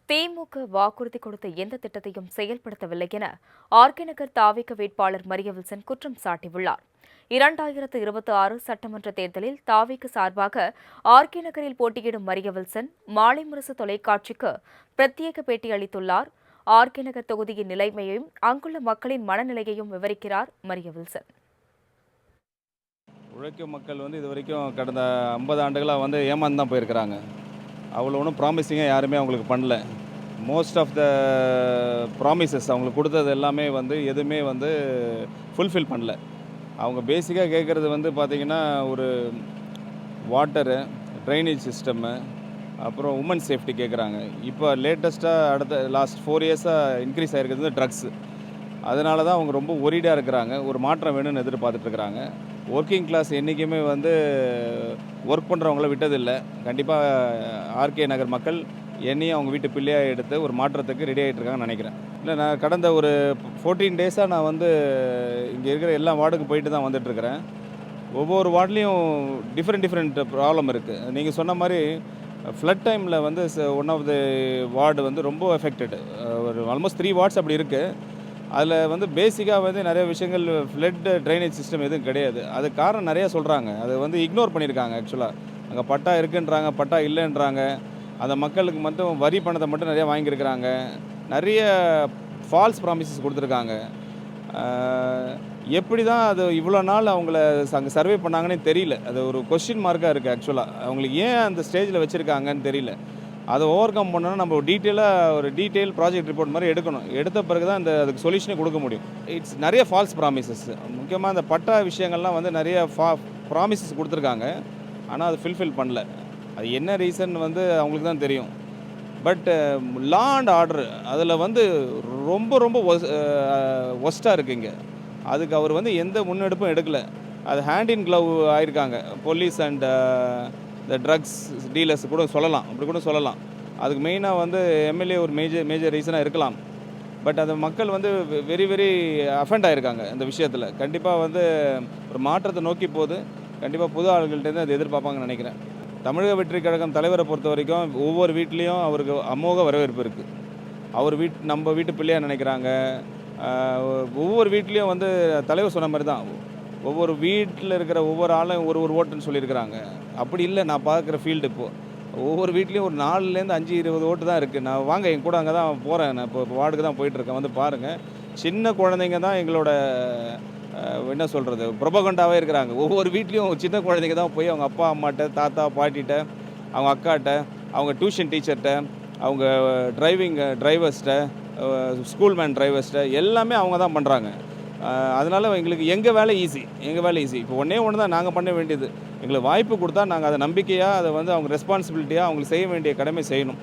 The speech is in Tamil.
திமுக வாக்குறுதி கொடுத்த எந்த திட்டத்தையும் செயல்படுத்தவில்லை என ஆர்கே-நகர் தாவேகா வேட்பாளர் மரியவில்சன் குற்றம் சாட்டியுள்ளார். 2026 சட்டமன்ற தேர்தலில் தாவேகா சார்பாக ஆர்கே-நகரில் போட்டியிடும் மரியவில்சன் மாலை முரசு தொலைக்காட்சிக்கு பிரத்யேக பேட்டி அளித்துள்ளார். ஆர்கே-நகர் தொகுதியின் நிலைமையையும் அங்குள்ள மக்களின் மனநிலையையும் விவரிக்கிறார் மரியவில்சன். உழைக்கும் மக்கள் இதுவரைக்கும் கடந்த 50 ஆண்டுகளாக ஏமாந்து தான் போயிருக்கிறாங்க. அவ்வளோ ஒன்றும் ப்ராமிசிங்காக யாருமே அவங்களுக்கு பண்ணல. மோஸ்ட் ஆஃப் த ப்ராமிசஸ் அவங்களுக்கு கொடுத்தது எல்லாமே எதுவுமே ஃபுல்ஃபில் பண்ணல. அவங்க பேசிக்காக கேட்குறது பார்த்திங்கன்னா, ஒரு வாட்டரு, ட்ரைனேஜ் சிஸ்டம்மு, அப்புறம் உமன் சேஃப்டி கேட்குறாங்க. இப்போ லேட்டஸ்ட்டாக அடுத்த லாஸ்ட் 4 இயர்ஸாக இன்க்ரீஸ் ஆகிருக்கிறது ட்ரக்ஸு. அதனால தான் அவங்க ரொம்ப ஒரிடாக இருக்கிறாங்க. ஒரு மாற்றம் வேணும்னு எதிர்பார்த்துட்ருக்குறாங்க. ஒர்க்கிங் கிளாஸ் என்றைக்குமே ஒர்க் பண்ணுறவங்கள விட்டதில்லை. கண்டிப்பாக ஆர்கே நகர் மக்கள் என்னையும் அவங்க வீட்டு பிள்ளையாக எடுத்து ஒரு மாற்றத்துக்கு ரெடி ஆகிட்டுருக்காங்கன்னு நினைக்கிறேன். இல்லை, நான் கடந்த ஒரு 14 டேஸாக நான் இங்கே இருக்கிற எல்லா வார்டுக்கும் போயிட்டு தான் வந்துட்டுருக்கிறேன். ஒவ்வொரு வார்ட்லேயும் டிஃப்ரெண்ட் ப்ராப்ளம் இருக்குது. நீங்கள் சொன்ன மாதிரி ஃப்ளட் டைமில் ஒன் ஆஃப் த வார்டு ரொம்ப எஃபெக்டடு. ஒரு ஆல்மோஸ்ட் 3 வார்ட்ஸ் அப்படி இருக்குது. அதில் பேசிக்காக நிறைய விஷயங்கள் ஃப்ளட் ட்ரைனேஜ் சிஸ்டம் எதுவும் கிடையாது. அது காரணம் நிறையா சொல்கிறாங்க. அது இக்னோர் பண்ணியிருக்காங்க. ஆக்சுவலாக அங்கே பட்டா இருக்குன்றாங்க, பட்டா இல்லைன்றாங்க. அந்த மக்களுக்கு மட்டும் வரி பணத்தை மட்டும் நிறையா வாங்கியிருக்கிறாங்க. நிறைய ஃபால்ஸ் ப்ராமிசஸ் கொடுத்துருக்காங்க. எப்படி தான் அது இவ்வளோ நாள் அவங்கள அங்கே சர்வே பண்ணாங்கன்னே தெரியல. அது ஒரு கொஸ்டின் மார்க்காக இருக்குது. ஆக்சுவலாக அவங்களுக்கு ஏன் அந்த ஸ்டேஜில் வச்சுருக்காங்கன்னு தெரியல. அதை ஓவர் கம் பண்ணோன்னா நம்ம ஒரு டீட்டெயில் ப்ராஜெக்ட் ரிப்போர்ட் மாதிரி எடுக்கணும். எடுத்த பிறகு தான் அதுக்கு சொல்யூஷனே கொடுக்க முடியும். நிறைய ஃபால்ஸ் ப்ராமிசஸ், முக்கியமாக அந்த பட்டா விஷயங்கள்லாம் நிறைய ப்ராமிசஸ் கொடுத்துருக்காங்க. ஆனால் அது ஃபில்ஃபில் பண்ணல. அது என்ன ரீசன் அவங்களுக்கு தான் தெரியும். பட் லா அண்ட் ஆர்டர் அதில் ரொம்ப ஒஸ்ட்டாக இருக்குங்க. அதுக்கு அவர் எந்த முன்னெடுப்பும் எடுக்கலை. அது ஹேண்ட் இன் க்ளவ் ஆயிருக்காங்க. போலீஸ் அண்ட் இந்த ட்ரக்ஸ் டீலர்ஸ் கூட சொல்லலாம், அப்படி கூட சொல்லலாம். அதுக்கு மெயினாக எம்எல்ஏ ஒரு மேஜர் ரீசனாக இருக்கலாம். பட் அந்த மக்கள் வெரி அஃபெண்ட் ஆகிருக்காங்க இந்த விஷயத்தில். கண்டிப்பாக ஒரு மாற்றத்தை நோக்கி போது கண்டிப்பாக புது ஆளுகள்கிட்ட அது எதிர்பார்ப்பாங்கன்னு நினைக்கிறேன். தமிழக வெற்றி கழகம் தலைவரை பொறுத்த வரைக்கும் ஒவ்வொரு வீட்லேயும் அவருக்கு அமோக வரவேற்பு இருக்குது. அவர் நம்ம வீட்டு பிள்ளையாக நினைக்கிறாங்க. ஒவ்வொரு வீட்லேயும் தலைவர் சொன்ன மாதிரி தான் ஒவ்வொரு வீட்டில் இருக்கிற ஒவ்வொரு ஆளும் ஒரு ஓட்டுன்னு சொல்லியிருக்கிறாங்க. அப்படி இல்லை, நான் பார்க்குற ஃபீல்டு இப்போது ஒவ்வொரு வீட்லேயும் ஒரு 4லேருந்து 5-20 ஓட்டு தான் இருக்குது. நான் வாங்க என் கூட அங்கே தான் போகிறேன். நான் இப்போ வார்டுக்கு தான் போயிட்டுருக்கேன். பாருங்கள், சின்ன குழந்தைங்க தான் எங்களோட என்ன சொல்கிறது ப்ரொபகண்டாகவே இருக்கிறாங்க. ஒவ்வொரு வீட்லேயும் சின்ன குழந்தைங்க தான் போய் அவங்க அப்பா அம்மாட்ட, தாத்தா பாட்டிகிட்ட, அவங்க அக்காட்ட, அவங்க டியூஷன் டீச்சர்கிட்ட, அவங்க டிரைவர்ஸ்கிட்ட, ஸ்கூல் வேன் டிரைவர்ஸ்கிட்ட எல்லாமே அவங்க தான் பண்ணுறாங்க. அதனால் எங்களுக்கு எங்கள் வேலை ஈஸி. இப்போ ஒன்று தான் நாங்கள் பண்ண வேண்டியது. எங்களுக்கு வாய்ப்பு கொடுத்தா நாங்கள் அதை நம்பிக்கையாக அதை அவங்க ரெஸ்பான்சிபிலிட்டியாக அவங்களுக்கு செய்ய வேண்டிய கடமை செய்யணும்.